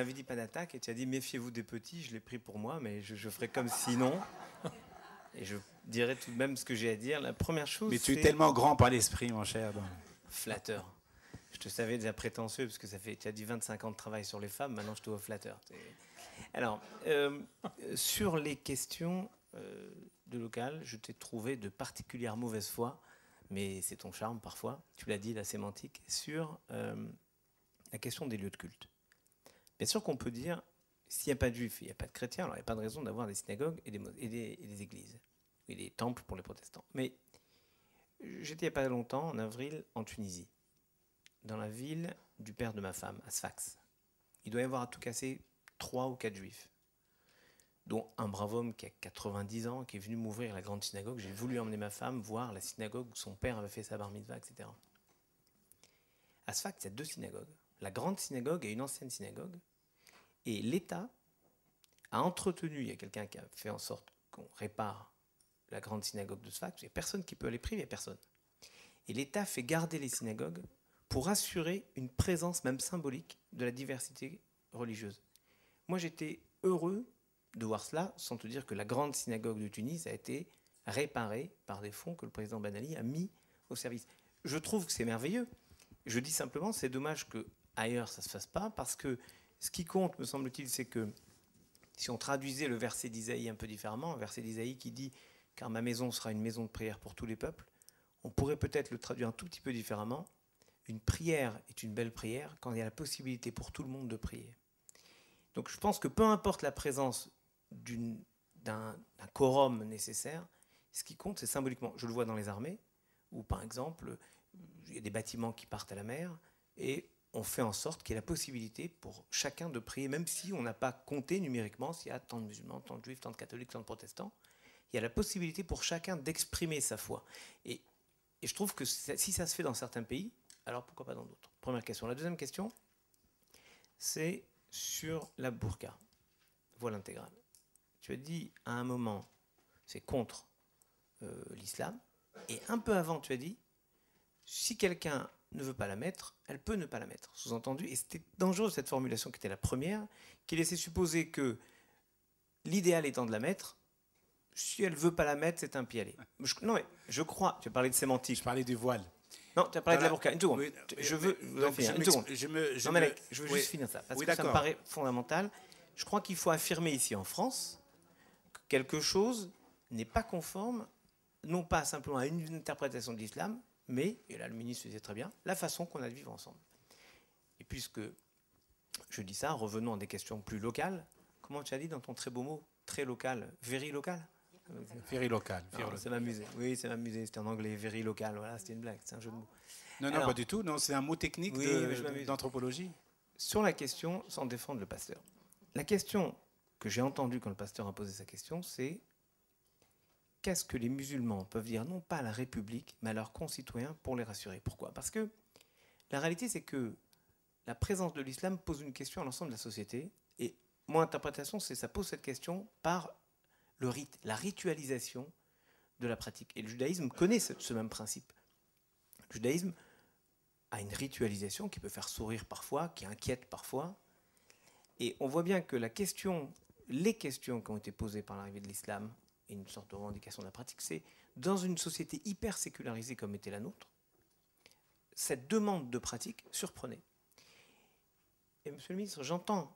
avait dit pas d'attaque et tu as dit méfiez-vous des petits. Je l'ai pris pour moi, mais je ferai comme sinon. Et je dirais tout de même ce que j'ai à dire. La première chose, mais tu es tellement grand par l'esprit, mon cher. Donc. Flatteur. Je te savais déjà prétentieux parce que tu as dit 25 ans de travail sur les femmes. Maintenant, je te vois flatteur. Alors, sur les questions de local, je t'ai trouvé de particulière mauvaise foi, mais c'est ton charme parfois. Tu l'as dit, la sémantique sur la question des lieux de culte. Bien sûr qu'on peut dire, s'il n'y a pas de juifs, il n'y a pas de chrétiens, alors il n'y a pas de raison d'avoir des synagogues et des églises, et des temples pour les protestants. Mais j'étais il n'y a pas longtemps, en avril, en Tunisie, dans la ville du père de ma femme, à Sfax. Il doit y avoir à tout casser 3 ou 4 juifs, dont un brave homme qui a 90 ans, qui est venu m'ouvrir la grande synagogue. J'ai voulu emmener ma femme voir la synagogue où son père avait fait sa bar mitzvah, etc. À Sfax, il y a 2 synagogues. La grande synagogue et une ancienne synagogue. Et l'État a entretenu, il y a quelqu'un qui a fait en sorte qu'on répare la grande synagogue de Sfax. Il n'y a personne qui peut aller prier, il n'y a personne. Et l'État fait garder les synagogues pour assurer une présence même symbolique de la diversité religieuse. Moi, j'étais heureux de voir cela, sans te dire que la grande synagogue de Tunis a été réparée par des fonds que le président Ben Ali a mis au service. Je trouve que c'est merveilleux. Je dis simplement, c'est dommage qu'ailleurs ça ne se fasse pas, parce que ce qui compte, me semble-t-il, c'est que si on traduisait le verset d'Isaïe un peu différemment, un verset d'Isaïe qui dit « Car ma maison sera une maison de prière pour tous les peuples », on pourrait peut-être le traduire un tout petit peu différemment. Une prière est une belle prière quand il y a la possibilité pour tout le monde de prier. Donc je pense que peu importe la présence d'un quorum nécessaire, ce qui compte, c'est symboliquement. Je le vois dans les armées, où par exemple, il y a des bâtiments qui partent à la mer, et on fait en sorte qu'il y ait la possibilité pour chacun de prier, même si on n'a pas compté numériquement s'il y a tant de musulmans, tant de juifs, tant de catholiques, tant de protestants. Il y a la possibilité pour chacun d'exprimer sa foi. Et je trouve que si ça se fait dans certains pays, alors pourquoi pas dans d'autres? Première question. La deuxième question, c'est sur la burqa, voile intégrale. Tu as dit à un moment, c'est contre l'islam, et un peu avant, tu as dit, si quelqu'un ne veut pas la mettre, elle peut ne pas la mettre. Sous-entendu, et c'était dangereux cette formulation qui était la première, qui laissait supposer que l'idéal étant de la mettre, si elle ne veut pas la mettre, c'est un pis-aller. Non mais je crois, tu as parlé de sémantique. Je parlais du voile. Non, tu as parlé de la burqa. Une seconde. Oui, je veux finir. Une seconde. Je veux juste finir ça, parce que ça me paraît fondamental. Je crois qu'il faut affirmer ici en France que quelque chose n'est pas conforme, non pas simplement à une interprétation de l'islam, mais, et là le ministre le disait très bien, la façon qu'on a de vivre ensemble. Et puisque je dis ça, revenons à des questions plus locales. Comment tu as dit dans ton très beau mot, très local, very local? Very local. Ça m'amusait. Oui, ça m'amusait. C'était en anglais, very local. Voilà, c'était une blague, c'est un jeu de mots. Non, non, pas du tout. Non, c'est un mot technique d'anthropologie. Sur la question, sans défendre le pasteur. La question que j'ai entendue quand le pasteur a posé sa question, c'est qu'est-ce que les musulmans peuvent dire, non pas à la République, mais à leurs concitoyens pour les rassurer. Pourquoi? Parce que la réalité, c'est que la présence de l'islam pose une question à l'ensemble de la société. Et mon interprétation, c'est que ça pose cette question par le rite, la ritualisation de la pratique. Et le judaïsme connaît ce même principe. Le judaïsme a une ritualisation qui peut faire sourire parfois, qui inquiète parfois. Et on voit bien que les questions qui ont été posées par l'arrivée de l'islam, et une sorte de revendication de la pratique, c'est dans une société hyper sécularisée comme était la nôtre, cette demande de pratique surprenait. Et monsieur le ministre, j'entends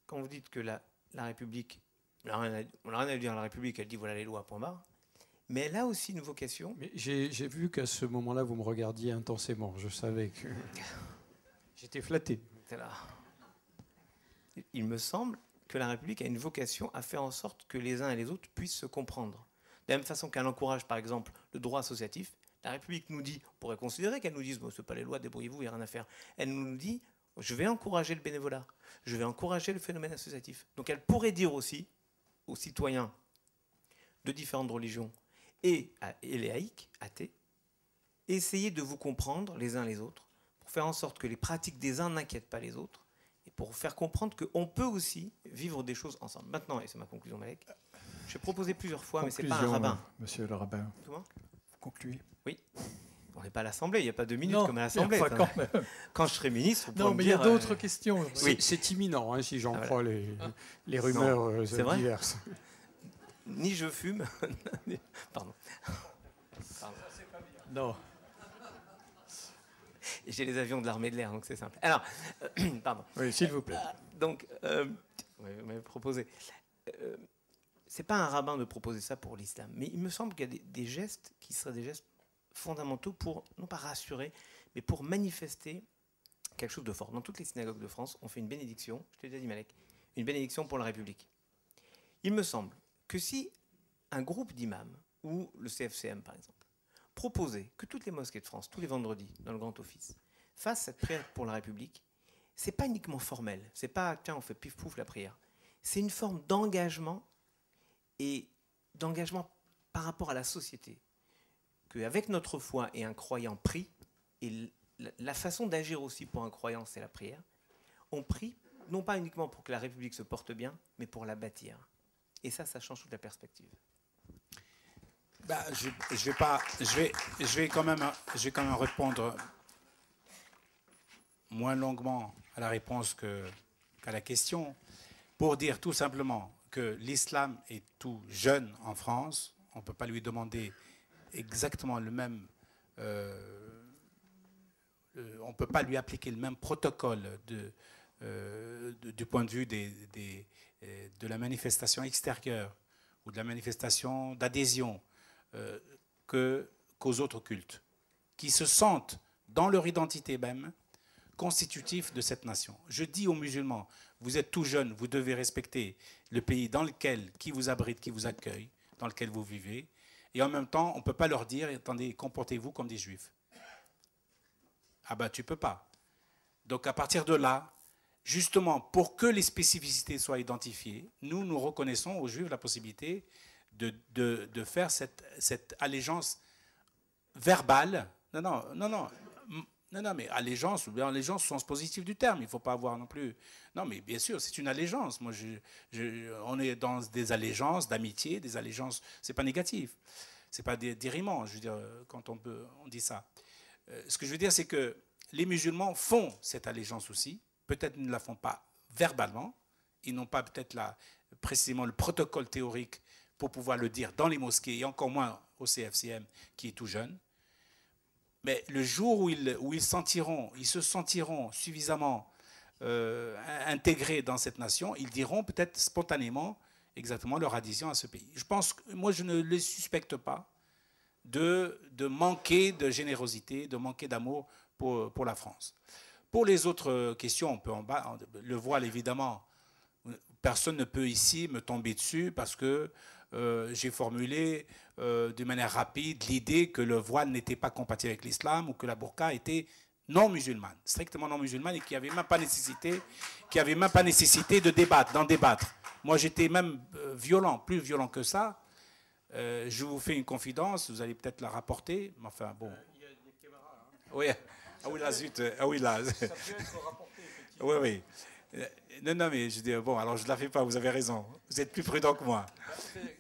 quand vous dites que la République, on n'a rien à dire à la République, elle dit voilà les lois, point barre, mais elle a aussi une vocation. Mais j'ai vu qu'à ce moment-là, vous me regardiez intensément. Je savais que j'étais flatté. Là. Il me semble que la République a une vocation à faire en sorte que les uns et les autres puissent se comprendre. De la même façon qu'elle encourage, par exemple, le droit associatif, la République nous dit, on pourrait considérer qu'elle nous dise, bon, ce n'est pas les lois, débrouillez-vous, il n'y a rien à faire. Elle nous dit, je vais encourager le bénévolat, je vais encourager le phénomène associatif. Donc elle pourrait dire aussi aux citoyens de différentes religions et les laïcs, athées, essayez de vous comprendre les uns les autres pour faire en sorte que les pratiques des uns n'inquiètent pas les autres et pour faire comprendre qu'on peut aussi vivre des choses ensemble. Maintenant, et c'est ma conclusion, Malek, j'ai proposé plusieurs fois, mais ce n'est pas un rabbin. Monsieur le rabbin. Comment ? Vous concluez ? Oui. On n'est pas à l'Assemblée, il n'y a pas 2 minutes comme à l'Assemblée. Quand je serai ministre, on non, mais il y a d'autres questions. Oui. C'est imminent, hein, si j'en crois les rumeurs diverses. Ni je fume. Pardon. Non. J'ai les avions de l'armée de l'air, donc c'est simple. Alors, pardon. Oui, s'il vous plaît. Donc, vous m'avez proposé. C'est pas un rabbin de proposer ça pour l'islam, mais il me semble qu'il y a des gestes qui seraient des gestes fondamentaux pour, non pas rassurer, mais pour manifester quelque chose de fort. Dans toutes les synagogues de France, on fait une bénédiction, je t'ai déjà dit Malek, une bénédiction pour la République. Il me semble que si un groupe d'imams, ou le CFCM par exemple, proposait que toutes les mosquées de France, tous les vendredis, dans le Grand Office, fassent cette prière pour la République, c'est pas uniquement formel, c'est pas tiens on fait pif pouf la prière, c'est une forme d'engagement et d'engagement par rapport à la société, qu'avec notre foi et un croyant prie, et la façon d'agir aussi pour un croyant c'est la prière, on prie non pas uniquement pour que la République se porte bien, mais pour la bâtir. Et ça change toute la perspective. Bah, je vais quand même répondre moins longuement à la réponse qu'à la question, pour dire tout simplement que l'islam est tout jeune en France. On ne peut pas lui demander exactement le même... on ne peut pas lui appliquer le même protocole du point de vue de la manifestation extérieure ou de la manifestation d'adhésion qu'aux autres cultes, qui se sentent dans leur identité même constitutifs de cette nation. Je dis aux musulmans, vous êtes tout jeunes, vous devez respecter le pays dans lequel, qui vous abrite, qui vous accueille, dans lequel vous vivez, et en même temps, on ne peut pas leur dire, attendez, comportez-vous comme des juifs. Ah ben, tu ne peux pas. Donc à partir de là, justement, pour que les spécificités soient identifiées, nous reconnaissons aux juifs la possibilité de faire cette allégeance verbale. Non, mais allégeance au sens positif du terme. Il ne faut pas avoir non plus... Non, mais bien sûr, c'est une allégeance. Moi, on est dans des allégeances d'amitié, des allégeances... Ce n'est pas négatif. Ce n'est pas des rimants, je veux dire, quand on dit ça. Ce que je veux dire, c'est que les musulmans font cette allégeance aussi. Peut-être ils ne la font pas verbalement. Ils n'ont pas peut-être précisément le protocole théorique pour pouvoir le dire dans les mosquées, et encore moins au CFCM, qui est tout jeune. Mais le jour où ils se sentiront suffisamment intégrés dans cette nation, ils diront peut-être spontanément exactement leur adhésion à ce pays. Je pense que moi, je ne les suspecte pas de manquer de générosité, de manquer d'amour pour la France. Pour les autres questions, on peut le voile, évidemment, personne ne peut ici me tomber dessus parce que j'ai formulé de manière rapide l'idée que le voile n'était pas compatible avec l'islam ou que la burqa était non musulmane, strictement non musulmane, et qu'il n'y avait même pas nécessité d'en débattre. Moi, j'étais même violent, plus violent que ça. Je vous fais une confidence, vous allez peut-être la rapporter, mais enfin bon. Il y a des caméras. Hein. Oui. Ah oui, là, zut. Ah oui, là. Ça peut être rapporté, effectivement. Oui. Non, mais je dis, bon, alors je ne la fais pas, vous avez raison. Vous êtes plus prudent que moi.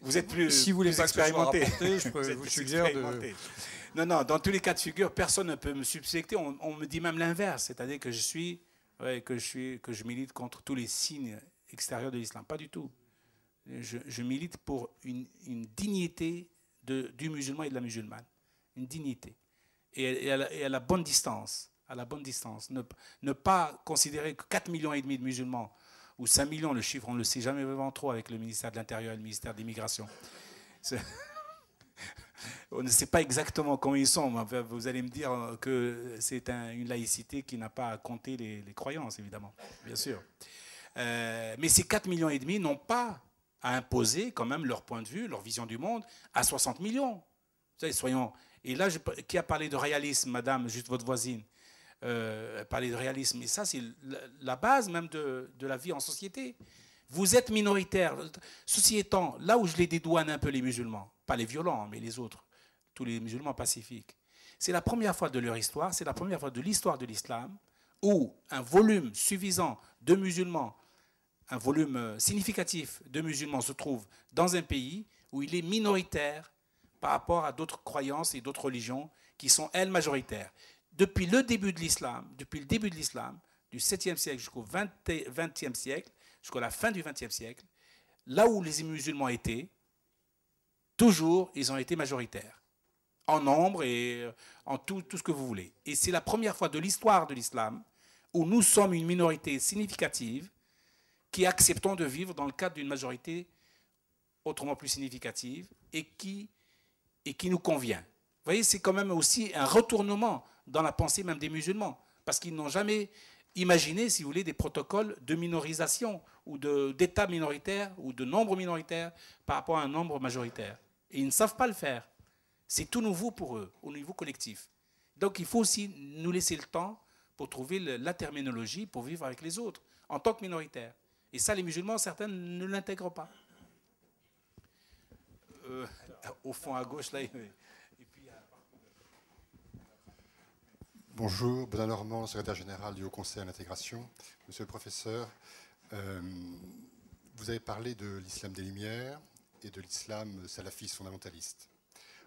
Vous êtes plus, si vous voulez pas expérimenté. Je vous suggère de... Non, dans tous les cas de figure, personne ne peut me subjecter. On me dit même l'inverse, c'est-à-dire que je milite contre tous les signes extérieurs de l'islam. Pas du tout. Je milite pour une dignité du musulman et de la musulmane. Une dignité. Et à la bonne distance. À la bonne distance. Ne pas considérer que 4,5 millions de musulmans, ou 5 millions, le chiffre, on ne le sait jamais vraiment trop avec le ministère de l'Intérieur et le ministère de l'Immigration. On ne sait pas exactement comment ils sont. Vous allez me dire que c'est une laïcité qui n'a pas à compter les croyances, évidemment, bien sûr. Mais ces 4,5 millions n'ont pas à imposer quand même leur point de vue, leur vision du monde à 60 millions. Vous savez, soyons... Et là, qui a parlé de réalisme, madame, juste votre voisine, parler de réalisme. Et ça, c'est la base même de la vie en société. Vous êtes minoritaire. Ceci étant, là où je les dédouane un peu les musulmans, pas les violents, mais les autres, tous les musulmans pacifiques, c'est la première fois de leur histoire, c'est la première fois de l'histoire de l'islam où un volume suffisant de musulmans, un volume significatif de musulmans se trouve dans un pays où il est minoritaire par rapport à d'autres croyances et d'autres religions qui sont, elles, majoritaires. Depuis le début de l'islam, du 7e siècle jusqu'au 20e siècle, jusqu'à la fin du 20e siècle, là où les musulmans étaient, toujours, ils ont été majoritaires, en nombre et en tout ce que vous voulez. Et c'est la première fois de l'histoire de l'islam où nous sommes une minorité significative qui acceptons de vivre dans le cadre d'une majorité autrement plus significative et qui nous convient. Vous voyez, c'est quand même aussi un retournement dans la pensée même des musulmans, parce qu'ils n'ont jamais imaginé, si vous voulez, des protocoles de minorisation ou d'état minoritaire ou de nombre minoritaire par rapport à un nombre majoritaire. Et ils ne savent pas le faire. C'est tout nouveau pour eux, au niveau collectif. Donc il faut aussi nous laisser le temps pour trouver la terminologie pour vivre avec les autres, en tant que minoritaires. Et ça, les musulmans, certains ne l'intègrent pas. Au fond, à gauche, là... Bonjour, Benoît Normand, secrétaire général du Haut Conseil à l'intégration. Monsieur le professeur, vous avez parlé de l'islam des Lumières et de l'islam salafiste fondamentaliste.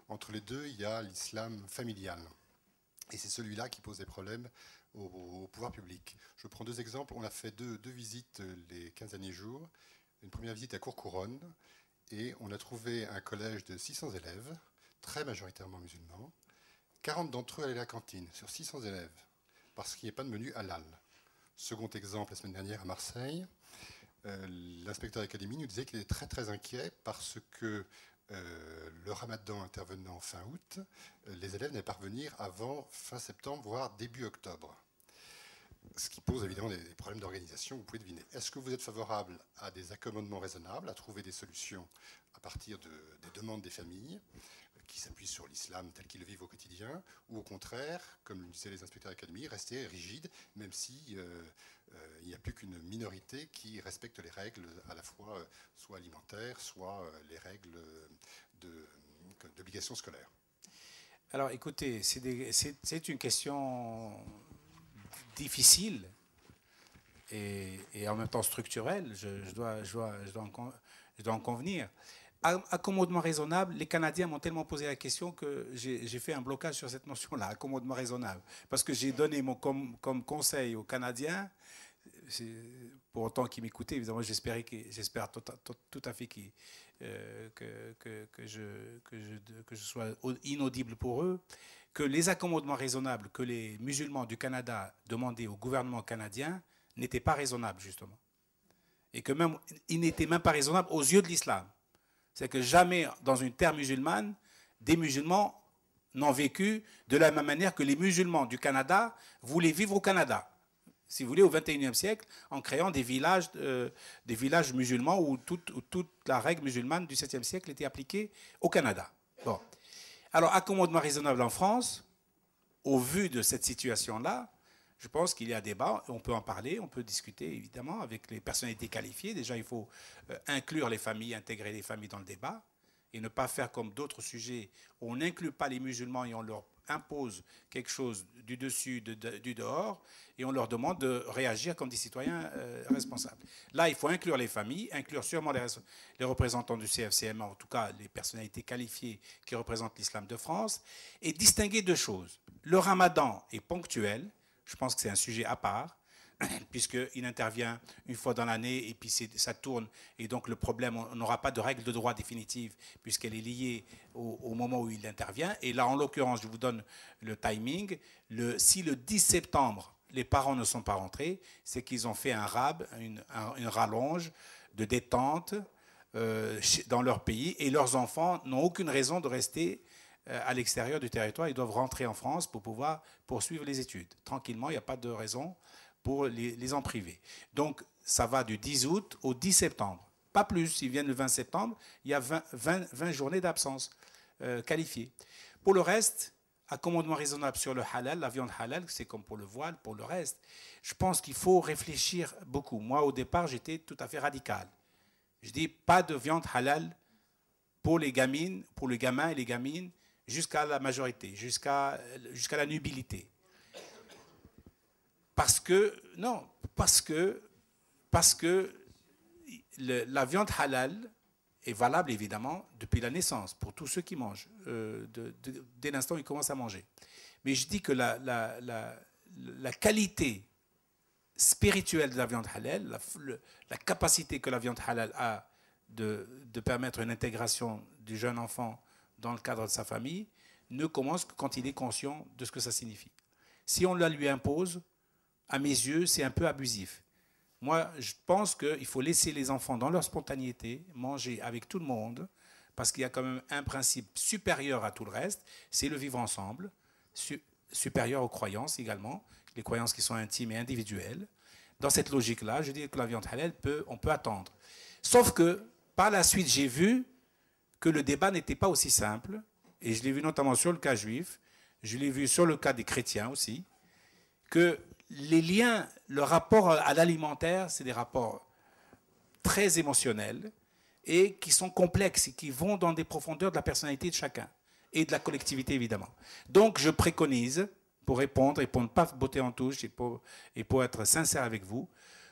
Entre les deux, il y a l'islam familial. Et c'est celui-là qui pose des problèmes au pouvoir public. Je prends deux exemples. On a fait deux visites les 15 derniers jours. Une première visite à Courcouronnes, et on a trouvé un collège de 600 élèves, très majoritairement musulmans. 40 d'entre eux allaient à la cantine, sur 600 élèves, parce qu'il n'y a pas de menu halal. Second exemple, la semaine dernière à Marseille, l'inspecteur d'académie nous disait qu'il était très très inquiet parce que le ramadan intervenant fin août, les élèves n'allaient pas revenir avant fin septembre, voire début octobre. Ce qui pose évidemment des problèmes d'organisation, vous pouvez deviner. Est-ce que vous êtes favorable à des accommodements raisonnables, à trouver des solutions à partir des demandes des familles qui s'appuient sur l'islam tel qu'ils le vivent au quotidien, ou au contraire, comme le disaient les inspecteurs d'académie, rester rigides, même si il n'y a plus qu'une minorité qui respecte les règles à la fois soit alimentaires, soit les règles d'obligation scolaire. Alors écoutez, c'est une question difficile et en même temps structurelle, je dois en convenir. Accommodement raisonnable, les Canadiens m'ont tellement posé la question que j'ai fait un blocage sur cette notion-là, accommodement raisonnable. Parce que j'ai donné comme conseil aux Canadiens, pour autant qu'ils m'écoutaient, évidemment, j'espère tout à fait que je sois inaudible pour eux, que les accommodements raisonnables que les musulmans du Canada demandaient au gouvernement canadien n'étaient pas raisonnables, justement. Et que même, ils n'étaient même pas raisonnables aux yeux de l'islam. C'est que jamais, dans une terre musulmane, des musulmans n'ont vécu de la même manière que les musulmans du Canada voulaient vivre au Canada. Si vous voulez, au XXIe siècle, en créant des villages musulmans où toute la règle musulmane du 7e siècle était appliquée au Canada. Bon. Alors, accommodement raisonnable en France, au vu de cette situation-là, je pense qu'il y a débat, on peut en parler, on peut discuter évidemment avec les personnalités qualifiées. Déjà, il faut inclure les familles, intégrer les familles dans le débat et ne pas faire comme d'autres sujets où on n'inclut pas les musulmans et on leur impose quelque chose du dessus, du dehors, et on leur demande de réagir comme des citoyens responsables. Là, il faut inclure les familles, inclure sûrement les représentants du CFCM, en tout cas les personnalités qualifiées qui représentent l'islam de France, et distinguer deux choses. Le ramadan est ponctuel, je pense que c'est un sujet à part, puisqu'il intervient une fois dans l'année et puis ça tourne. Et donc le problème, on n'aura pas de règle de droit définitive puisqu'elle est liée au moment où il intervient. Et là, en l'occurrence, je vous donne le timing. Si le 10 septembre, les parents ne sont pas rentrés, c'est qu'ils ont fait un rab, une rallonge de détente dans leur pays et leurs enfants n'ont aucune raison de rester à l'extérieur du territoire. Ils doivent rentrer en France pour pouvoir poursuivre les études. Tranquillement, il n'y a pas de raison pour les en priver. Donc, ça va du 10 août au 10 septembre. Pas plus. S'ils viennent le 20 septembre, il y a 20 journées d'absence qualifiées. Pour le reste, accommodement raisonnable sur le halal, la viande halal, c'est comme pour le voile, pour le reste. Je pense qu'il faut réfléchir beaucoup. Moi, au départ, j'étais tout à fait radical. Je dis pas de viande halal pour les gamines, pour les gamins et les gamines, jusqu'à la majorité, jusqu'à la nubilité. Parce que la viande halal est valable évidemment depuis la naissance, pour tous ceux qui mangent, dès l'instant où ils commencent à manger. Mais je dis que la qualité spirituelle de la viande halal, la capacité que la viande halal a de permettre une intégration du jeune enfant dans le cadre de sa famille, ne commence que quand il est conscient de ce que ça signifie. Si on la lui impose, à mes yeux, c'est un peu abusif. Moi, je pense qu'il faut laisser les enfants dans leur spontanéité, manger avec tout le monde, parce qu'il y a quand même un principe supérieur à tout le reste, c'est le vivre ensemble, supérieur aux croyances également, les croyances qui sont intimes et individuelles. Dans cette logique-là, je dis que la viande halal, on peut attendre. Sauf que, par la suite, j'ai vu que le débat n'était pas aussi simple, et je l'ai vu notamment sur le cas juif, je l'ai vu sur le cas des chrétiens aussi, que les liens, le rapport à l'alimentaire, c'est des rapports très émotionnels et qui sont complexes et qui vont dans des profondeurs de la personnalité de chacun et de la collectivité, évidemment. Donc, je préconise, pour répondre et pour ne pas botter en touche et pour être sincère avec vous,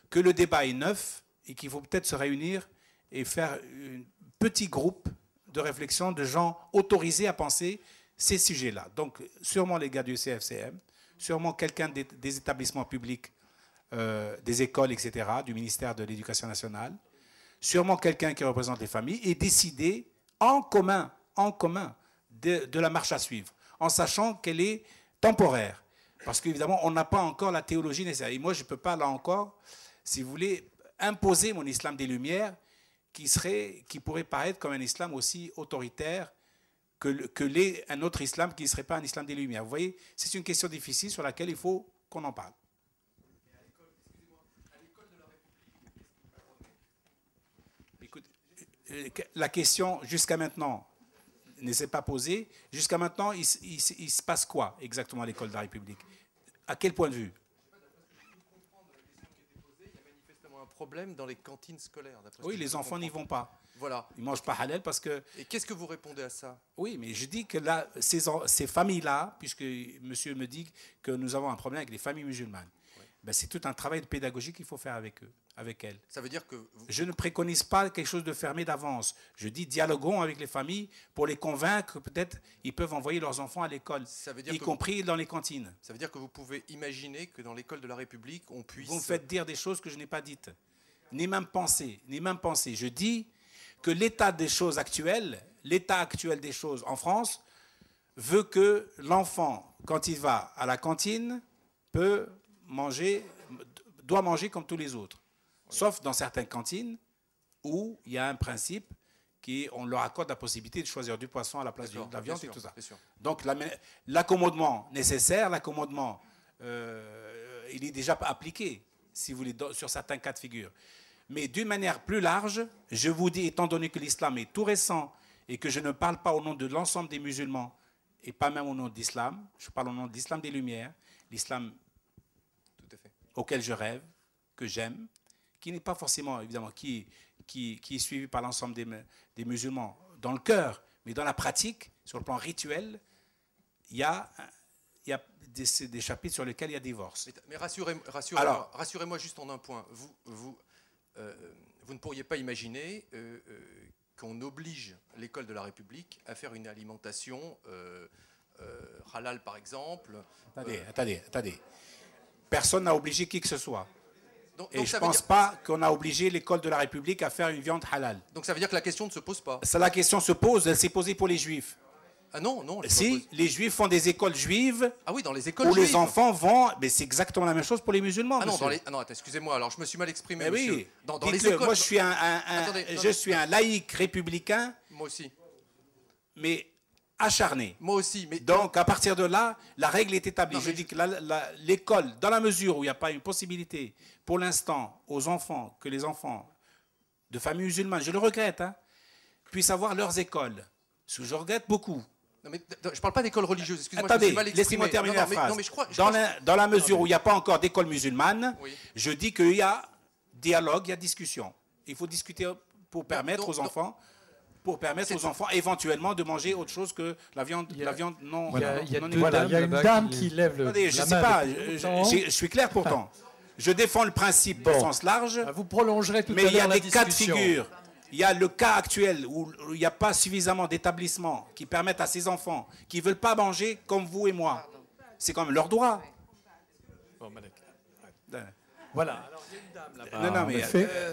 que le débat est neuf et qu'il faut peut-être se réunir et faire un petit groupe de réflexion de gens autorisés à penser ces sujets-là. Donc, sûrement les gars du CFCM, sûrement quelqu'un des établissements publics, des écoles, etc., du ministère de l'Éducation nationale, sûrement quelqu'un qui représente les familles, et décider en commun de la marche à suivre, en sachant qu'elle est temporaire. Parce qu'évidemment, on n'a pas encore la théologie nécessaire. Et moi, je ne peux pas, là encore, si vous voulez, imposer mon islam des Lumières, qui pourrait paraître comme un islam aussi autoritaire que un autre islam qui ne serait pas un islam des Lumières. Vous voyez, c'est une question difficile sur laquelle il faut qu'on en parle. Écoute, la question, jusqu'à maintenant, ne s'est pas posée. Jusqu'à maintenant, il se passe quoi exactement à l'école de la République? À quel point de vue? Il y a manifestement un problème dans les cantines scolaires. Oui, les enfants n'y vont pas. Voilà. Ils ne mangent pas halal parce que... Et qu'est-ce que vous répondez à ça? Oui, mais je dis que là, ces familles-là, puisque monsieur me dit que nous avons un problème avec les familles musulmanes, oui. Ben c'est tout un travail de pédagogie qu'il faut faire avec eux, avec elles. Ça veut dire que... Je ne préconise pas quelque chose de fermé d'avance. Je dis dialoguons avec les familles pour les convaincre que peut-être ils peuvent envoyer leurs enfants à l'école, y compris dans les cantines. Ça veut dire que vous pouvez imaginer que dans l'école de la République, on puisse... Vous me faites dire des choses que je n'ai pas dites, ni même penser. Je dis que l'état des choses actuelles, l'état actuel des choses en France, veut que l'enfant, quand il va à la cantine, doit manger comme tous les autres. Oui. Sauf dans certaines cantines où il y a un principe on leur accorde la possibilité de choisir du poisson à la place de la viande et tout ça. Donc l'accommodement nécessaire, il est déjà appliqué, si vous voulez, sur certains cas de figure. Mais d'une manière plus large, je vous dis, étant donné que l'islam est tout récent et que je ne parle pas au nom de l'ensemble des musulmans et pas même au nom de l'islam, je parle au nom de l'islam des Lumières, l'islam auquel je rêve, que j'aime, qui n'est pas forcément, évidemment, qui est suivi par l'ensemble des musulmans dans le cœur, mais dans la pratique, sur le plan rituel, il y a des chapitres sur lesquels il y a divorce. Mais rassurez-moi juste en un point. Vous ne pourriez pas imaginer qu'on oblige l'école de la République à faire une alimentation halal, par exemple. Attendez. Personne n'a obligé qui que ce soit. Et je ne pense pas qu'on a obligé l'école de la République à faire une viande halal. Donc ça veut dire que la question ne se pose pas? La question se pose, elle s'est posée pour les juifs. Ah non. Si, les juifs font des écoles juives. Ah oui, dans les écoles où juives. Les enfants vont. Mais c'est exactement la même chose pour les musulmans. Ah non, attends, excusez-moi, alors je me suis mal exprimé, mais monsieur. Oui, dans les écoles. Moi, je suis un laïc républicain. Moi aussi. Mais acharné. Moi aussi. Mais donc, à partir de là, la règle est établie. Je dis que l'école, dans la mesure où il n'y a pas une possibilité, pour l'instant, aux enfants, que les enfants de familles musulmanes, je le regrette, puissent avoir leurs écoles. Ce que je regrette beaucoup. Non, mais je ne parle pas d'école religieuse, excusez-moi. Attendez, laissez-moi terminer la phrase. Dans la mesure où il n'y a pas encore d'école musulmane, oui. Je dis qu'il y a dialogue, il y a discussion. Il faut discuter pour permettre aux enfants... éventuellement de manger autre chose que la viande non. Il y a une dame qui lève le. Attendez, je ne sais pas, je suis clair pourtant. Je défends le principe au sens large. Vous prolongerez tout à l'heure la discussion. il y a le cas actuel où il n'y a pas suffisamment d'établissements qui permettent à ces enfants qui ne veulent pas manger comme vous et moi. C'est quand même leur droit. Bon, voilà. Alors, il y a une dame là-bas. Non, mais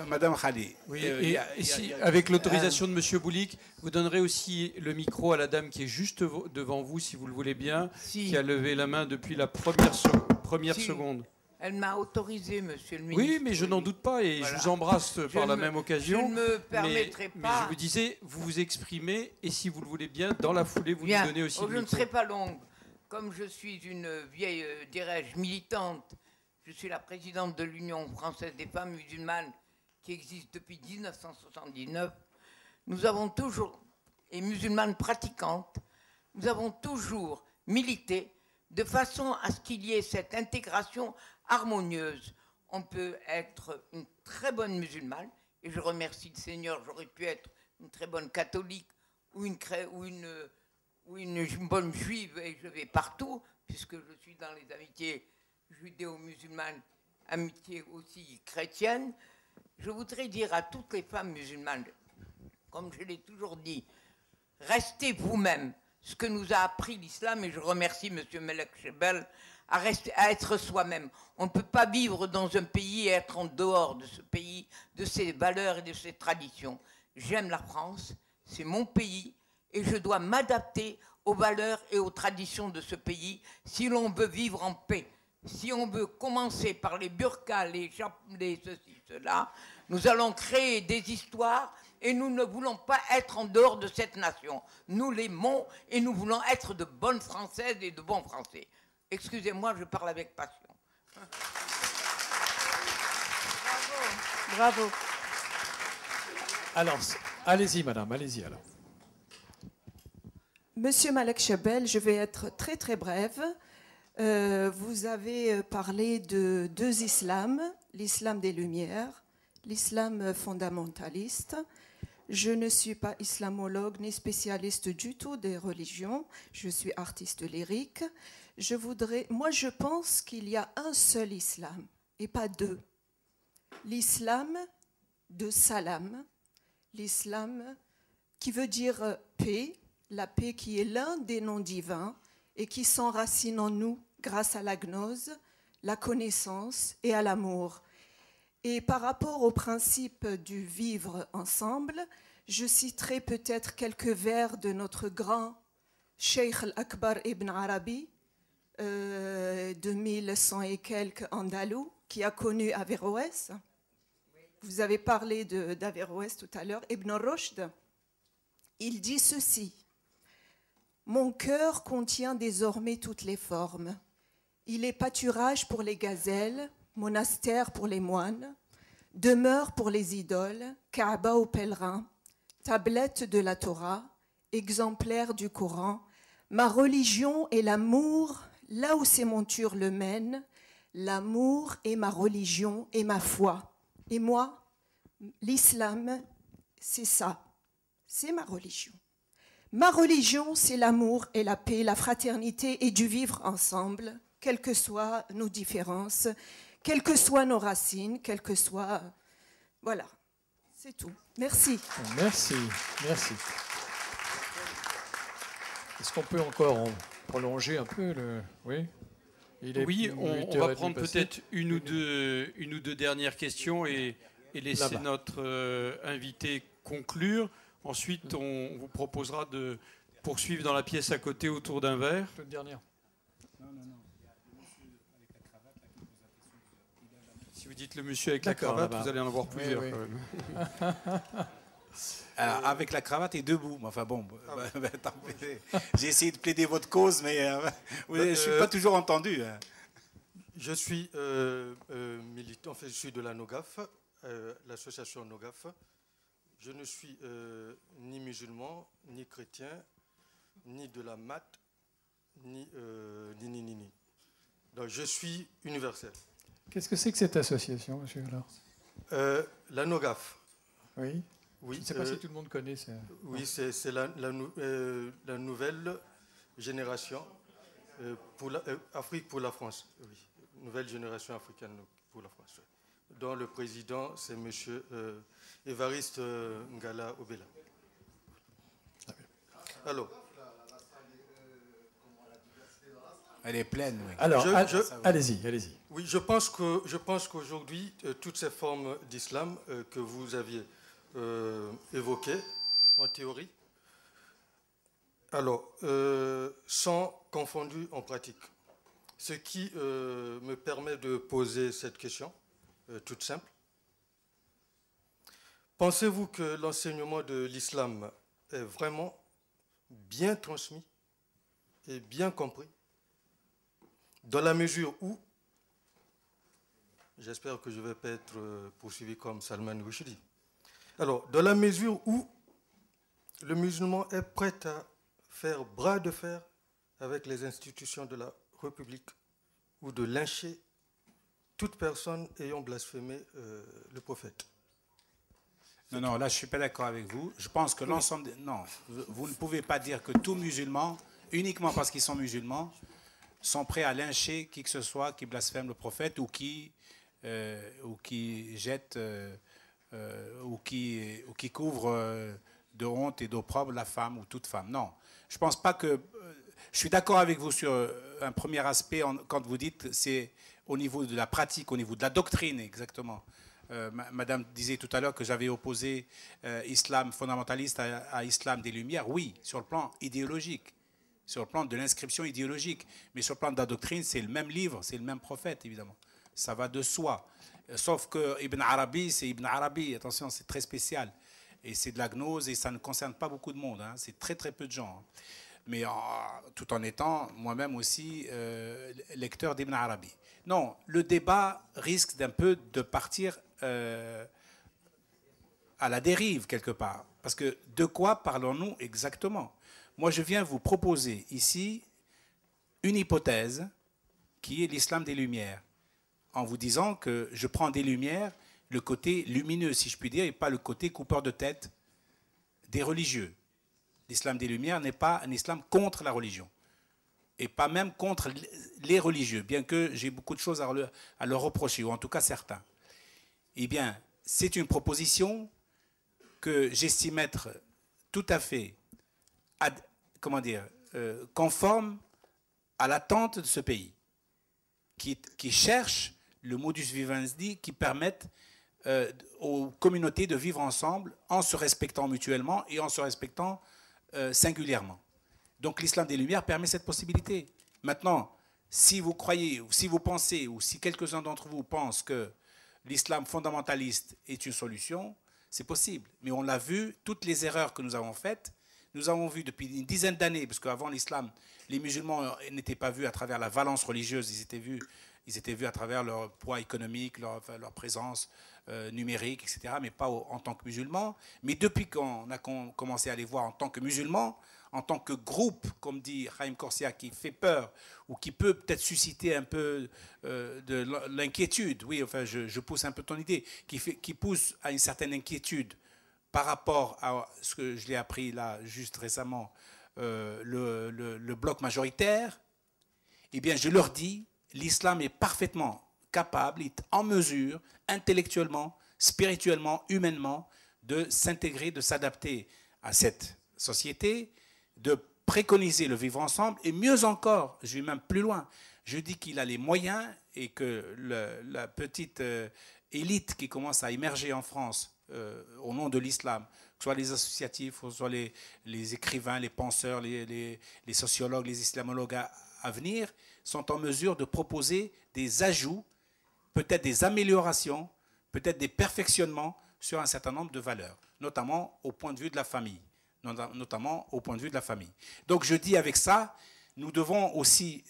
Madame Khali. Oui, avec l'autorisation de Monsieur Boulik, vous donnerez aussi le micro à la dame qui est juste devant vous, si vous le voulez bien, qui a levé la main depuis la première seconde. Elle m'a autorisé, monsieur le ministre. Oui, mais je n'en doute pas et voilà. Je vous embrasse par la même occasion. Je ne me permettrai pas. Mais je vous disais, vous vous exprimez et si vous le voulez bien, dans la foulée, vous nous donnez aussi le micro. Je ne serai pas longue. Comme je suis une vieille, dirais-je, militante, je suis la présidente de l'Union française des femmes musulmanes qui existe depuis 1979. Nous avons toujours, et musulmanes pratiquantes, nous avons toujours milité de façon à ce qu'il y ait cette intégration harmonieuse. On peut être une très bonne musulmane, et je remercie le Seigneur, j'aurais pu être une très bonne catholique ou une bonne juive, et je vais partout, puisque je suis dans les amitiés judéo-musulmanes, amitiés aussi chrétiennes. Je voudrais dire à toutes les femmes musulmanes, comme je l'ai toujours dit, restez vous-même. Ce que nous a appris l'islam, et je remercie M. Melek Chebel, à être soi-même. On ne peut pas vivre dans un pays et être en dehors de ce pays, de ses valeurs et de ses traditions. J'aime la France, c'est mon pays, et je dois m'adapter aux valeurs et aux traditions de ce pays si l'on veut vivre en paix. Si on veut commencer par les burqas, les ceci, cela, nous allons créer des histoires et nous ne voulons pas être en dehors de cette nation. Nous l'aimons et nous voulons être de bonnes Françaises et de bons Français. Excusez-moi, je parle avec passion. Bravo. Bravo. Alors, allez-y, madame, allez-y alors. Monsieur Malek Chebel, je vais être très très brève. Vous avez parlé de deux islams, l'islam des Lumières, l'islam fondamentaliste. Je ne suis pas islamologue ni spécialiste du tout des religions. Je suis artiste lyrique. Moi, je pense qu'il y a un seul islam et pas deux. L'islam de salam, l'islam qui veut dire paix, la paix qui est l'un des noms divins et qui s'enracine en nous grâce à la gnose, la connaissance et à l'amour. Et par rapport au principe du vivre ensemble, je citerai peut-être quelques vers de notre grand Cheikh al-Akbar Ibn Arabi, de 1100 et quelques andalous, qui a connu Averroès. Vous avez parlé d'Averroès tout à l'heure. Ibn Rushd, il dit ceci: « Mon cœur contient désormais toutes les formes. Il est pâturage pour les gazelles, monastère pour les moines, demeure pour les idoles, Kaaba aux pèlerins, tablette de la Torah, exemplaire du Coran. Ma religion est l'amour, là où ces montures le mènent. L'amour est ma religion et ma foi. Et moi, l'islam, c'est ça. C'est ma religion. Ma religion, c'est l'amour et la paix, la fraternité et du vivre ensemble, quelles que soient nos différences, quelles que soient nos racines, quelles que soient... Voilà, c'est tout. Merci. Merci, merci. Est-ce qu'on peut encore prolonger un peu le... Oui, oui, on va prendre peut-être une ou deux dernières questions et laisser notre invité conclure. Ensuite, on vous proposera de poursuivre dans la pièce à côté autour d'un verre. Une dernière. Non. Si vous dites le monsieur avec la cravate, vous allez en avoir plusieurs. Oui. Quand même. Alors, avec la cravate et debout. Enfin bon, j'ai essayé de plaider votre cause, mais je ne suis pas toujours entendu. Je suis militant, je suis de la NOGAF, l'association NOGAF. Je ne suis ni musulman, ni chrétien, ni de la maths, ni. Donc je suis universel. Qu'est-ce que c'est que cette association, monsieur Allard ? La NOGAF. Oui. Oui, je ne sais pas si tout le monde connaît ça. Oui, c'est la nouvelle génération pour Afrique pour la France. Oui. Nouvelle génération africaine pour la France. dont le président, c'est M. Évariste Ngala Obela. Alors, elle est pleine, oui. Alors, allez-y, allez-y. Oui, je pense qu'aujourd'hui, toutes ces formes d'islam que vous aviez évoquées, en théorie, alors, sont confondues en pratique. Ce qui me permet de poser cette question, toute simple. Pensez-vous que l'enseignement de l'islam est vraiment bien transmis et bien compris, dans la mesure où, j'espère que je ne vais pas être poursuivi comme Salman Rushdie, alors, dans la mesure où le musulman est prêt à faire bras de fer avec les institutions de la République ou de lyncher toute personne ayant blasphémé le prophète. Non, non, là je ne suis pas d'accord avec vous. Je pense que l'ensemble... Non, vous ne pouvez pas dire que tous musulmans, uniquement parce qu'ils sont musulmans, sont prêts à lyncher qui que ce soit qui blasphème le prophète ou qui jette ou qui couvre de honte et d'opprobre la femme ou toute femme. Non, je ne pense pas que... Je suis d'accord avec vous sur un premier aspect quand vous dites c'est au niveau de la pratique, au niveau de la doctrine exactement. Madame disait tout à l'heure que j'avais opposé islam fondamentaliste à islam des Lumières. Oui, sur le plan idéologique, sur le plan de l'inscription idéologique. Mais sur le plan de la doctrine, c'est le même livre, c'est le même prophète, évidemment. Ça va de soi. Sauf que Ibn Arabi, c'est Ibn Arabi. Attention, c'est très spécial. Et c'est de la gnose et ça ne concerne pas beaucoup de monde. Hein. C'est très, très peu de gens. Hein. Mais tout en étant moi-même aussi lecteur d'Ibn Arabi. Non, le débat risque d'un peu de partir à la dérive quelque part. Parce que de quoi parlons-nous exactement? Moi, je viens vous proposer ici une hypothèse qui est l'islam des Lumières, en vous disant que je prends des Lumières, le côté lumineux, si je puis dire, et pas le côté coupeur de tête des religieux. L'islam des Lumières n'est pas un islam contre la religion, et pas même contre les religieux, bien que j'ai beaucoup de choses à leur reprocher, ou en tout cas certains. Eh bien, c'est une proposition que j'estime être tout à fait, conforme à l'attente de ce pays, qui cherche le modus vivendi qui permette aux communautés de vivre ensemble en se respectant mutuellement et en se respectant singulièrement. Donc l'islam des Lumières permet cette possibilité. Maintenant, si vous croyez, ou si vous pensez, ou si quelques-uns d'entre vous pensent que l'islam fondamentaliste est une solution, c'est possible. Mais on l'a vu, toutes les erreurs que nous avons faites, nous avons vu depuis une dizaine d'années, parce qu'avant l'islam, les musulmans n'étaient pas vus à travers la valence religieuse, ils étaient vus à travers leur poids économique, leur présence numérique, etc., mais pas en tant que musulmans. Mais depuis qu'on a commencé à les voir en tant que musulmans, en tant que groupe, comme dit Haïm Corsia, qui fait peur ou qui peut peut-être susciter un peu de l'inquiétude, oui, enfin je pousse un peu ton idée, qui pousse à une certaine inquiétude par rapport à ce que je l'ai appris là juste récemment, le bloc majoritaire, eh bien je leur dis, l'islam est parfaitement capable, est en mesure, intellectuellement, spirituellement, humainement, de s'intégrer, de s'adapter à cette société, de préconiser le vivre ensemble, et mieux encore, je vais même plus loin, je dis qu'il a les moyens et que la petite élite qui commence à émerger en France au nom de l'islam, que ce soit les associatifs, que ce soit les écrivains, les penseurs, les sociologues, les islamologues à venir, sont en mesure de proposer des ajouts, peut-être des améliorations, peut-être des perfectionnements sur un certain nombre de valeurs, notamment au point de vue de la famille. Donc je dis avec ça, nous devons aussi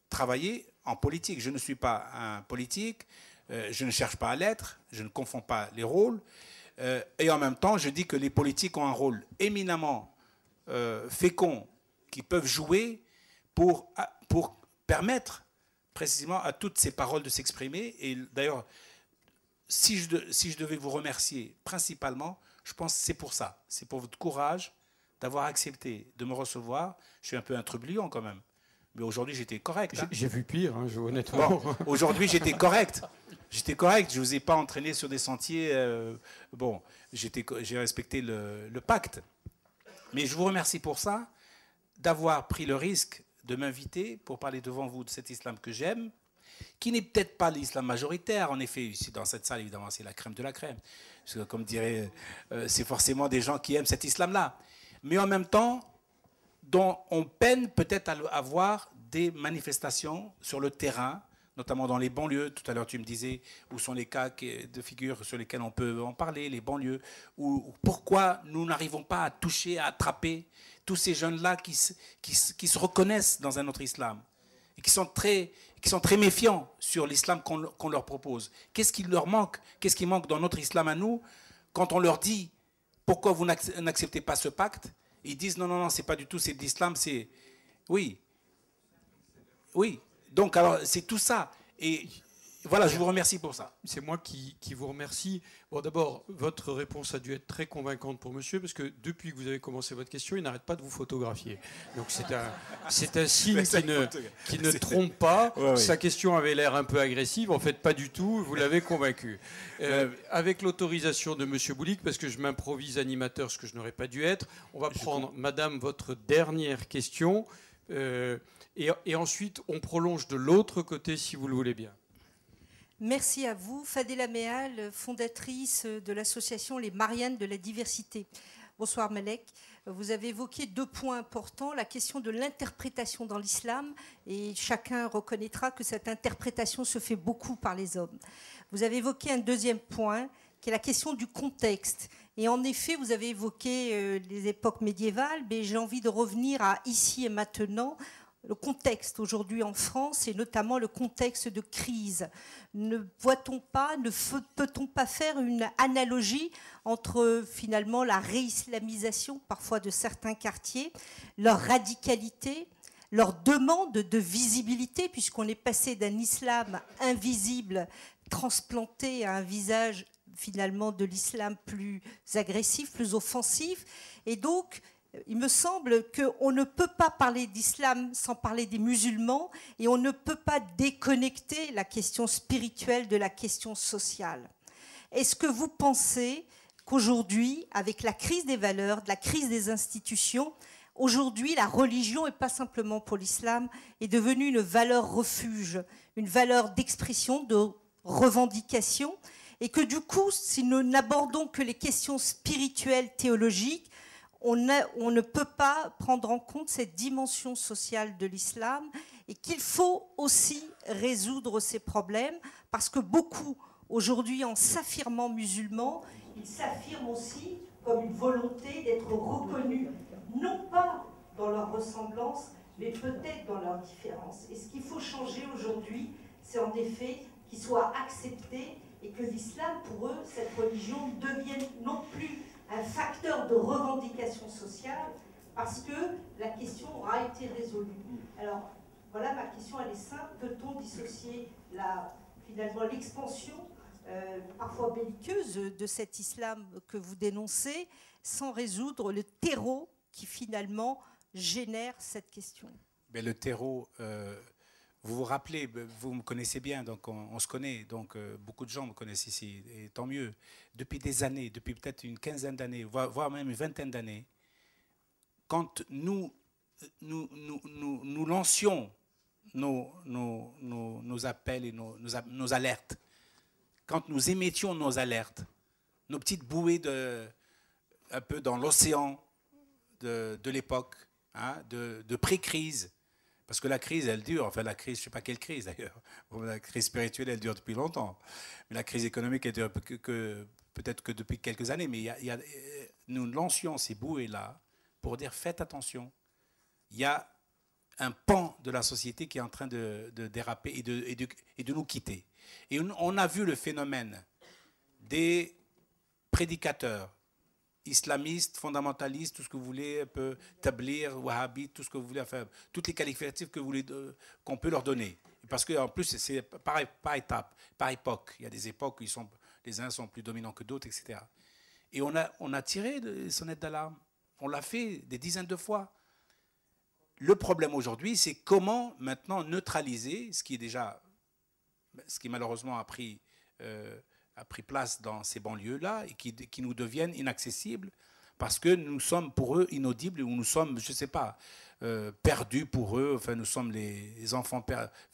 travailler en politique. Je ne suis pas un politique, je ne cherche pas à l'être, je ne confonds pas les rôles, et en même temps je dis que les politiques ont un rôle éminemment fécond qu'ils peuvent jouer pour permettre précisément à toutes ces paroles de s'exprimer. Et d'ailleurs, si je devais vous remercier principalement, je pense que c'est pour ça. C'est pour votre courage d'avoir accepté de me recevoir. Je suis un peu un trublion quand même. Mais aujourd'hui, j'étais correct. Hein. J'ai vu pire, hein, honnêtement. Bon, aujourd'hui, j'étais correct. J'étais correct. Je ne vous ai pas entraîné sur des sentiers. Bon, j'ai respecté le pacte. Mais je vous remercie pour ça, d'avoir pris le risque de m'inviter pour parler devant vous de cet islam que j'aime, qui n'est peut-être pas l'islam majoritaire. En effet, ici, dans cette salle, évidemment, c'est la crème de la crème. Parce que, comme dirait, c'est forcément des gens qui aiment cet islam-là. Mais en même temps, dont on peine peut-être à voir des manifestations sur le terrain, notamment dans les banlieues. Tout à l'heure, tu me disais où sont les cas de figure sur lesquels on peut en parler, les banlieues, ou pourquoi nous n'arrivons pas à toucher, à attraper tous ces jeunes-là qui se reconnaissent dans un autre islam et qui sont très méfiants sur l'islam qu'on leur propose. Qu'est-ce qui leur manque? Qu'est-ce qui manque dans notre islam à nous quand on leur dit pourquoi vous n'acceptez pas ce pacte? Ils disent non, c'est pas du tout, c'est de l'islam, c'est... Oui. Donc, alors, c'est tout ça. Et voilà, je vous remercie pour ça. C'est moi qui vous remercie. Bon, d'abord, votre réponse a dû être très convaincante pour monsieur, parce que depuis que vous avez commencé votre question, il n'arrête pas de vous photographier. Donc, c'est un signe qui ne trompe pas. Ouais. Sa question avait l'air un peu agressive. En fait, pas du tout. Vous l'avez convaincu. Avec l'autorisation de monsieur Boulik, parce que je m'improvise animateur, ce que je n'aurais pas dû être, on va prendre, madame, votre dernière question. Et ensuite, on prolonge de l'autre côté, si vous le voulez bien. Merci à vous. Fadela Mehal, fondatrice de l'association Les Mariannes de la Diversité. Bonsoir Malek. Vous avez évoqué 2 points importants, la question de l'interprétation dans l'islam, et chacun reconnaîtra que cette interprétation se fait beaucoup par les hommes. Vous avez évoqué un 2e point, qui est la question du contexte. Et en effet, vous avez évoqué les époques médiévales, mais j'ai envie de revenir à ici et maintenant. Le contexte aujourd'hui en France, et notamment le contexte de crise. Ne voit-on pas, peut-on pas faire une analogie entre finalement la réislamisation parfois de certains quartiers, leur radicalité, leur demande de visibilité, puisqu'on est passé d'un islam invisible, transplanté à un visage finalement de l'islam plus agressif, plus offensif, et donc il me semble qu'on ne peut pas parler d'islam sans parler des musulmans, et on ne peut pas déconnecter la question spirituelle de la question sociale. Est-ce que vous pensez qu'aujourd'hui, avec la crise des valeurs, de la crise des institutions, aujourd'hui la religion, et pas simplement pour l'islam, est devenue une valeur refuge, une valeur d'expression, de revendication, et que du coup, si nous n'abordons que les questions spirituelles, théologiques, on ne peut pas prendre en compte cette dimension sociale de l'islam, et qu'il faut aussi résoudre ces problèmes, parce que beaucoup, aujourd'hui, en s'affirmant musulmans, ils s'affirment aussi comme une volonté d'être reconnus, non pas dans leur ressemblance, mais peut-être dans leur différence. Et ce qu'il faut changer aujourd'hui, c'est en effet qu'ils soient acceptés, et que l'islam, pour eux, cette religion, devienne non plus un facteur de revendication sociale, parce que la question aura été résolue. Alors, voilà, ma question, elle est simple. Peut-on dissocier finalement l'expansion, parfois belliqueuse, de cet islam que vous dénoncez, sans résoudre le terreau qui finalement génère cette question? Mais le terreau, vous vous rappelez, vous me connaissez bien, donc on se connaît, donc beaucoup de gens me connaissent ici, et tant mieux. Depuis des années, depuis peut-être une quinzaine d'années, voire même une vingtaine d'années, quand nous lancions nos appels et nos alertes, quand nous émettions nos alertes, nos petites bouées un peu dans l'océan de l'époque, hein, de pré-crise, parce que la crise, elle dure. Enfin, la crise, je ne sais pas quelle crise d'ailleurs. Bon, la crise spirituelle, elle dure depuis longtemps. Mais la crise économique, elle dure peut-être que depuis quelques années. Mais nous lancions ces bouées-là pour dire faites attention. Il y a un pan de la société qui est en train de déraper et de nous quitter. Et on a vu le phénomène des prédicateurs islamistes, fondamentalistes, tout ce que vous voulez, un peu tablir, wahhabite, tout ce que vous voulez, enfin, toutes les qualificatifs qu'on peut leur donner. Parce qu'en plus, c'est par étape, par époque. Il y a des époques où les uns sont plus dominants que d'autres, etc. Et on a tiré les sonnettes d'alarme. On l'a fait des dizaines de fois. le problème aujourd'hui, c'est comment maintenant neutraliser ce qui malheureusement a pris place dans ces banlieues-là et qui nous deviennent inaccessibles parce que nous sommes pour eux inaudibles ou nous sommes, je ne sais pas, perdus pour eux. Enfin, nous sommes les enfants,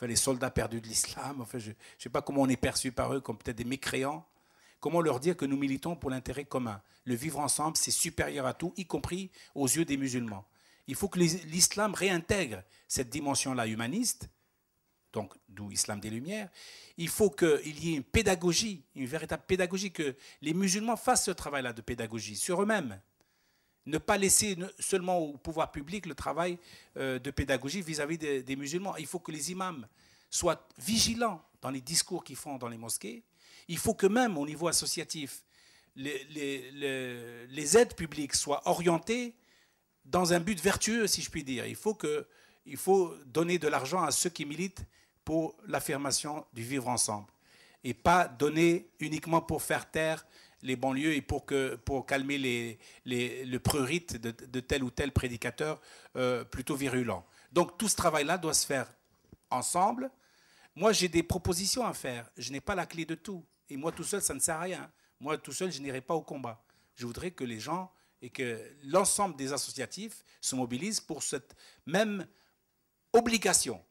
les soldats perdus de l'islam. Enfin, je ne sais pas comment on est perçu par eux comme peut-être des mécréants. Comment leur dire que nous militons pour l'intérêt commun? Le vivre ensemble, c'est supérieur à tout, y compris aux yeux des musulmans. Il faut que l'islam réintègre cette dimension-là humaniste, donc d'où Islam des Lumières. Il faut qu'il y ait une pédagogie, une véritable pédagogie, que les musulmans fassent ce travail-là de pédagogie sur eux-mêmes. Ne pas laisser seulement au pouvoir public le travail de pédagogie vis-à-vis des musulmans. Il faut que les imams soient vigilants dans les discours qu'ils font dans les mosquées. Il faut que même au niveau associatif, les aides publiques soient orientées dans un but vertueux, si je puis dire. Il faut donner de l'argent à ceux qui militent pour l'affirmation du vivre ensemble et pas donner uniquement pour faire taire les banlieues et pour calmer le prurite de tel ou tel prédicateur plutôt virulent. Donc tout ce travail-là doit se faire ensemble. Moi, j'ai des propositions à faire. Je n'ai pas la clé de tout. Et moi, tout seul, ça ne sert à rien. Moi, tout seul, je n'irai pas au combat. Je voudrais que les gens et que l'ensemble des associatifs se mobilisent pour cette même obligation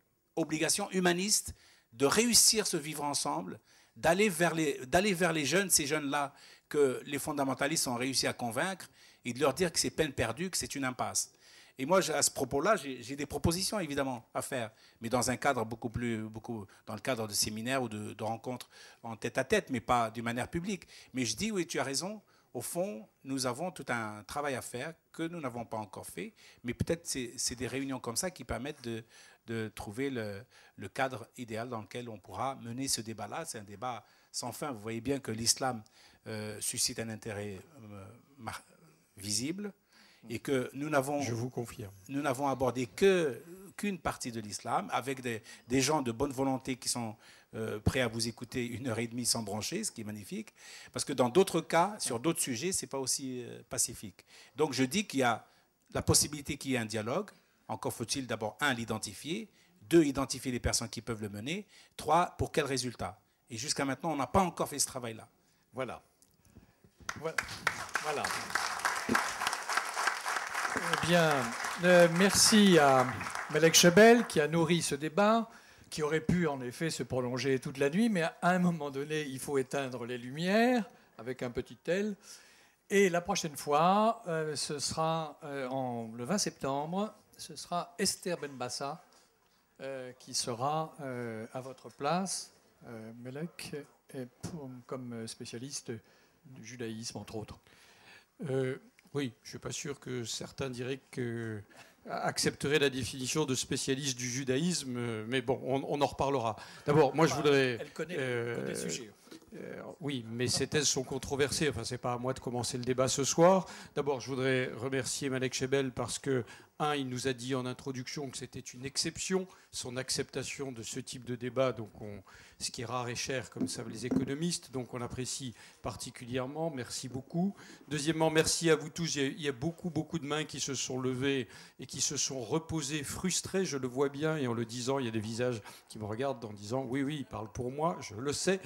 humaniste de réussir ce vivre ensemble, d'aller vers les jeunes, ces jeunes-là que les fondamentalistes ont réussi à convaincre et de leur dire que c'est peine perdue, que c'est une impasse. Et moi, à ce propos-là, j'ai des propositions évidemment à faire, mais dans un cadre beaucoup dans le cadre de séminaires ou de rencontres en tête-à-tête, mais pas d'une manière publique. Mais je dis, oui, tu as raison. Au fond, nous avons tout un travail à faire que nous n'avons pas encore fait, mais peut-être c'est des réunions comme ça qui permettent de trouver le cadre idéal dans lequel on pourra mener ce débat-là. C'est un débat sans fin. Vous voyez bien que l'islam suscite un intérêt visible et que nous n'avons, je vous confirme, nous n'avons abordé qu'une partie de l'islam avec des gens de bonne volonté qui sont prêts à vous écouter 1h30 sans brancher, ce qui est magnifique, parce que dans d'autres cas, sur d'autres sujets, c'est pas aussi pacifique. Donc je dis qu'il y a la possibilité qu'il y ait un dialogue. Encore faut-il d'abord, 1, l'identifier, 2, identifier les personnes qui peuvent le mener, 3, pour quel résultat. Et jusqu'à maintenant, on n'a pas encore fait ce travail-là. Voilà. Eh bien, merci à Malek Chebel qui a nourri ce débat, qui aurait pu en effet se prolonger toute la nuit, mais à un moment donné, il faut éteindre les lumières avec un petit tel. Et la prochaine fois, ce sera le 20 septembre, ce sera Esther Benbassa qui sera à votre place, Malek, comme spécialiste du judaïsme, entre autres. Oui, je ne suis pas sûr que certains diraient accepteraient la définition de spécialiste du judaïsme, mais bon, on en reparlera. D'abord, moi, je voudrais... Elle connaît le sujet. Oui, mais ces thèses sont controversées. Enfin, c'est pas à moi de commencer le débat ce soir. D'abord, je voudrais remercier Malek Chebel parce que, il nous a dit en introduction que c'était une exception, son acceptation de ce type de débat, donc ce qui est rare et cher, comme savent les économistes, donc on l'apprécie particulièrement. Merci beaucoup. Deuxièmement, merci à vous tous. Il y a beaucoup de mains qui se sont levées et qui se sont reposées frustrées, je le vois bien, et en le disant, il y a des visages qui me regardent en disant « Oui, il parle pour moi, je le sais ».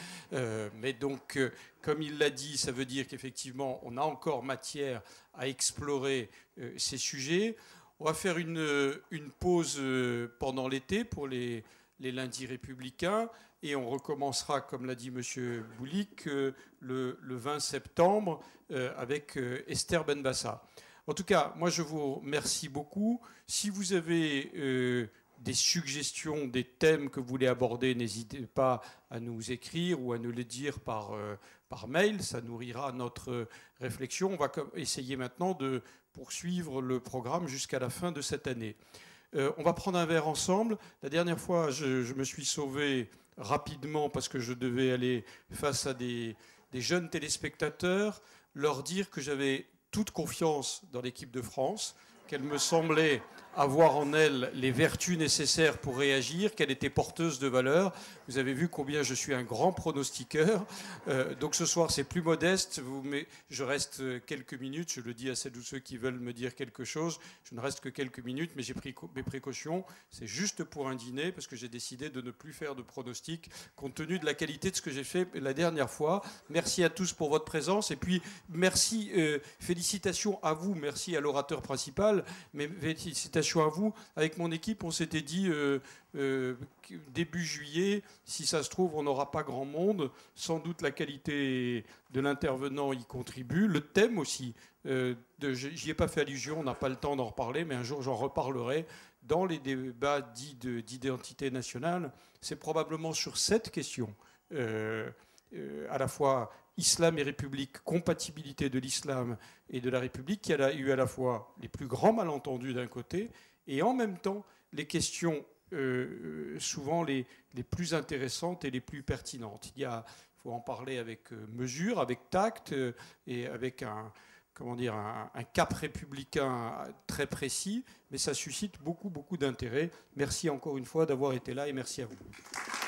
Mais donc, comme il l'a dit, ça veut dire qu'effectivement, on a encore matière à explorer ces sujets. On va faire une pause pendant l'été pour les lundis républicains et on recommencera, comme l'a dit M. Boulik, le 20 septembre avec Esther Benbassa. En tout cas, moi, je vous remercie beaucoup. Si vous avez des suggestions, des thèmes que vous voulez aborder, n'hésitez pas à nous écrire ou à nous les dire par mail. Ça nourrira notre réflexion. On va essayer maintenant de poursuivre le programme jusqu'à la fin de cette année. On va prendre un verre ensemble. La dernière fois, je me suis sauvé rapidement parce que je devais aller face à des jeunes téléspectateurs, leur dire que j'avais toute confiance dans l'équipe de France, qu'elle me semblait avoir en elle les vertus nécessaires pour réagir, qu'elle était porteuse de valeur. Vous avez vu combien je suis un grand pronostiqueur. Donc ce soir, c'est plus modeste. Je reste quelques minutes. Je le dis à celles ou ceux qui veulent me dire quelque chose. Je ne reste que quelques minutes, mais j'ai pris mes précautions. C'est juste pour un dîner, parce que j'ai décidé de ne plus faire de pronostics, compte tenu de la qualité de ce que j'ai fait la dernière fois. Merci à tous pour votre présence. Et puis, merci, félicitations à vous. Merci à l'orateur principal, mais félicitations à vous. Avec mon équipe, on s'était dit début juillet, si ça se trouve, on n'aura pas grand monde. Sans doute la qualité de l'intervenant y contribue. Le thème aussi, j'y ai pas fait allusion, on n'a pas le temps d'en reparler, mais un jour j'en reparlerai. Dans les débats dits d'identité nationale, c'est probablement sur cette question, à la fois islam et république, compatibilité de l'islam et de la république, qui a eu à la fois les plus grands malentendus d'un côté, et en même temps les questions souvent les plus intéressantes et les plus pertinentes. Il faut en parler avec mesure, avec tact et avec un cap républicain très précis, mais ça suscite beaucoup d'intérêt. Merci encore une fois d'avoir été là et merci à vous.